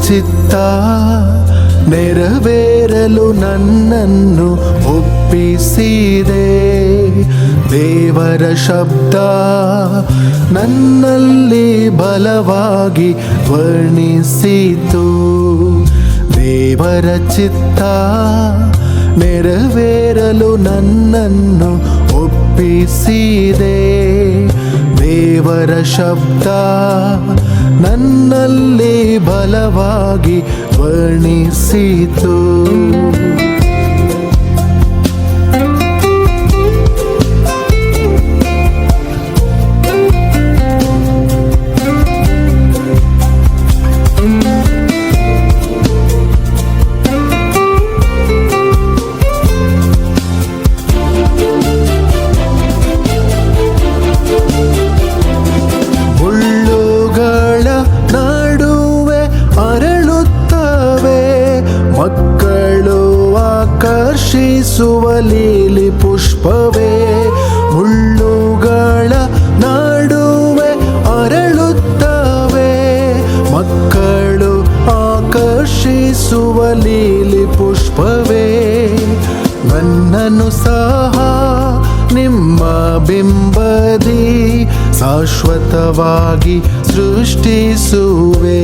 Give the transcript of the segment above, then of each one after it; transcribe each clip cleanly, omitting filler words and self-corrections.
ಚಿತ್ತ ನೆರವೇರಲು ನನ್ನನ್ನು ಒಪ್ಪಿಸಿದೆ. ದೇವರ ಶಬ್ದ ನನ್ನಲ್ಲಿ ಬಲವಾಗಿ ವರ್ಣಿಸಿತು. ದೇವರ ಚಿತ್ತ ನೆರವೇರಲು ನನ್ನನ್ನು ಒಪ್ಪಿಸಿದೆ. ದೇವರ ಶಬ್ದ ನನ್ನಲ್ಲಿ ಬಲವಾಗಿ ವರ್ಣಿಸಿತು. ಮಕ್ಕಳು ಆಕರ್ಷಿಸುವ ಲೀಲಿ ಪುಷ್ಪವೇ, ಮುಳ್ಳುಗಳ ನಡುವೆ ಅರಳುತ್ತವೆ. ಮಕ್ಕಳು ಆಕರ್ಷಿಸುವ ಲೀಲಿ ಪುಷ್ಪವೇ, ನನ್ನನ್ನು ಸಹ ನಿಮ್ಮ ಬಿಂಬದಿ ಶಾಶ್ವತವಾಗಿ ಸೃಷ್ಟಿಸುವೆ.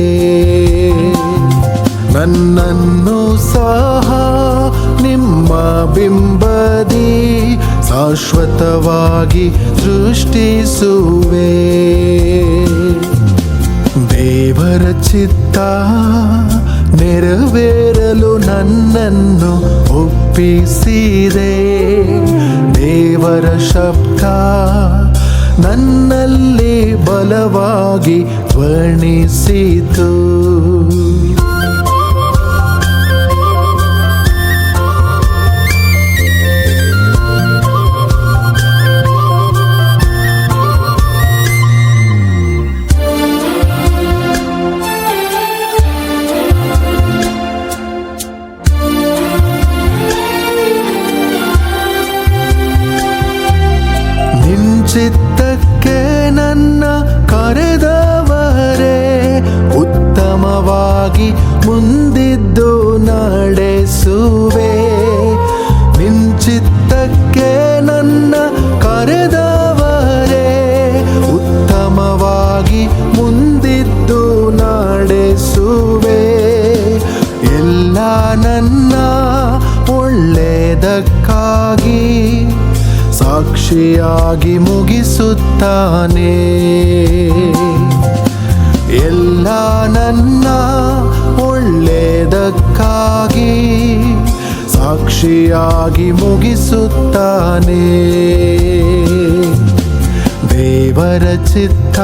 ನನ್ನನ್ನು ಸಹ ನಿಮ್ಮ ಬಿಂಬದಿ ಶಾಶ್ವತವಾಗಿ ಸೃಷ್ಟಿಸುವೆ. ದೇವರ ಚಿತ್ತ ನೆರವೇರಲು ನನ್ನನ್ನು ಒಪ್ಪಿಸಿದೆ. ದೇವರ ಶಬ್ದ ನನ್ನಲ್ಲಿ ಬಲವಾಗಿ ವರ್ಣಿಸಿತು. ಚಿತ್ತಕ್ಕೆ ನನ್ನ ಕರೆದವರೇ, ಉತ್ತಮವಾಗಿ ಮುಂದಿದ್ದು ನಡೆಸುವೆ. ನಿಂಚಿತ್ತಕ್ಕೆ ನನ್ನ ಕರೆದವರೇ, ಉತ್ತಮವಾಗಿ ಮುಂದಿದ್ದು ನಡೆಸುವೆ. ಎಲ್ಲ ನನ್ನ ಒಳ್ಳೆಯದಕ್ಕಾಗಿ ಸಾಕ್ಷಿಯಾಗಿ ಮುಗಿಸುತ್ತಾನೆ. ಎಲ್ಲ ನನ್ನ ಒಳ್ಳೆಯದಕ್ಕಾಗಿ ಸಾಕ್ಷಿಯಾಗಿ ಮುಗಿಸುತ್ತಾನೆ. ದೇವರ ಚಿತ್ತ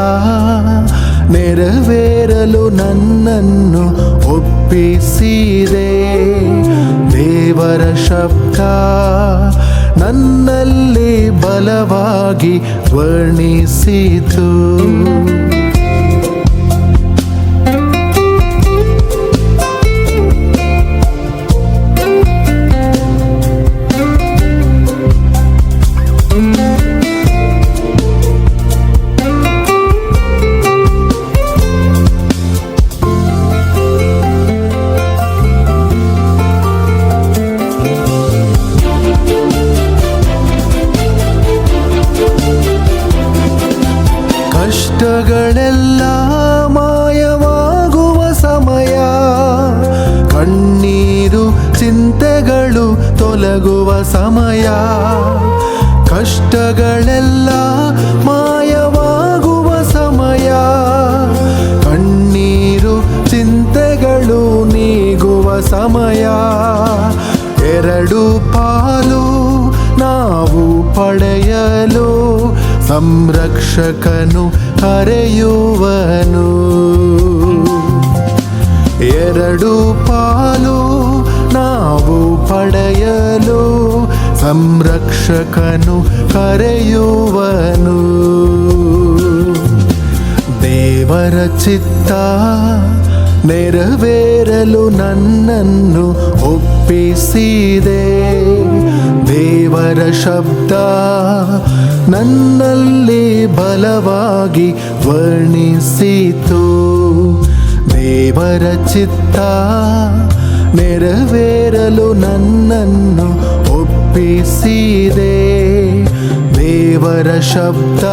ನೆರವೇರಲು ನನ್ನನ್ನು ಒಪ್ಪಿಸಿದೆ. ದೇವರ ಶಬ್ದ ನನ್ನಲ್ಲಿ ಬಲವಾಗಿ ವರ್ಣಿಸಿತು. ಕಷ್ಟಗಳೆಲ್ಲ ಮಾಯವಾಗುವ ಸಮಯ, ಕಣ್ಣೀರು ಚಿಂತೆಗಳು ತೊಲಗುವ ಸಮಯ. ಕಷ್ಟಗಳೆಲ್ಲ ಮಾಯವಾಗುವ ಸಮಯ, ಕಣ್ಣೀರು ಚಿಂತೆಗಳು ನೀಗುವ ಸಮಯ. ಎರಡು ಪಾಲು ನಾವು ಪಡೆಯಲು ಸಂರಕ್ಷಕನು ಕರೆಯುವನು. ಎರಡು ಪಾಲು ನಾವು ಪಡೆಯಲು ಸಂರಕ್ಷಕನು ಕರೆಯುವನು. ದೇವರ ಚಿತ್ತ ನೆರವೇರಲು ನನ್ನನ್ನು ಒಪ್ಪಿಸಿದೆ. ದೇವರ ಶಬ್ದ ನನ್ನಲ್ಲಿ ಬಲವಾಗಿ ವರ್ಣಿಸಿತು. ದೇವರ ಚಿತ್ತ ನೆರವೇರಲು ನನ್ನನ್ನು ಒಪ್ಪಿಸಿದೆ. ದೇವರ ಶಬ್ದ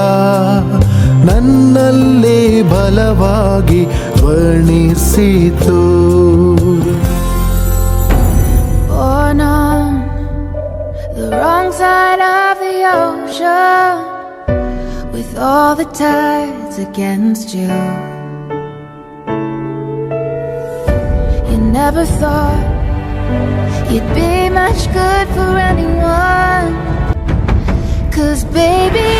ನನ್ನಲ್ಲಿ ಬಲವಾಗಿ ಧ್ವನಿಸಿತು. Born on the wrong side of the ocean, with all the tides against you. You never thought you'd be much good for anyone, 'cause baby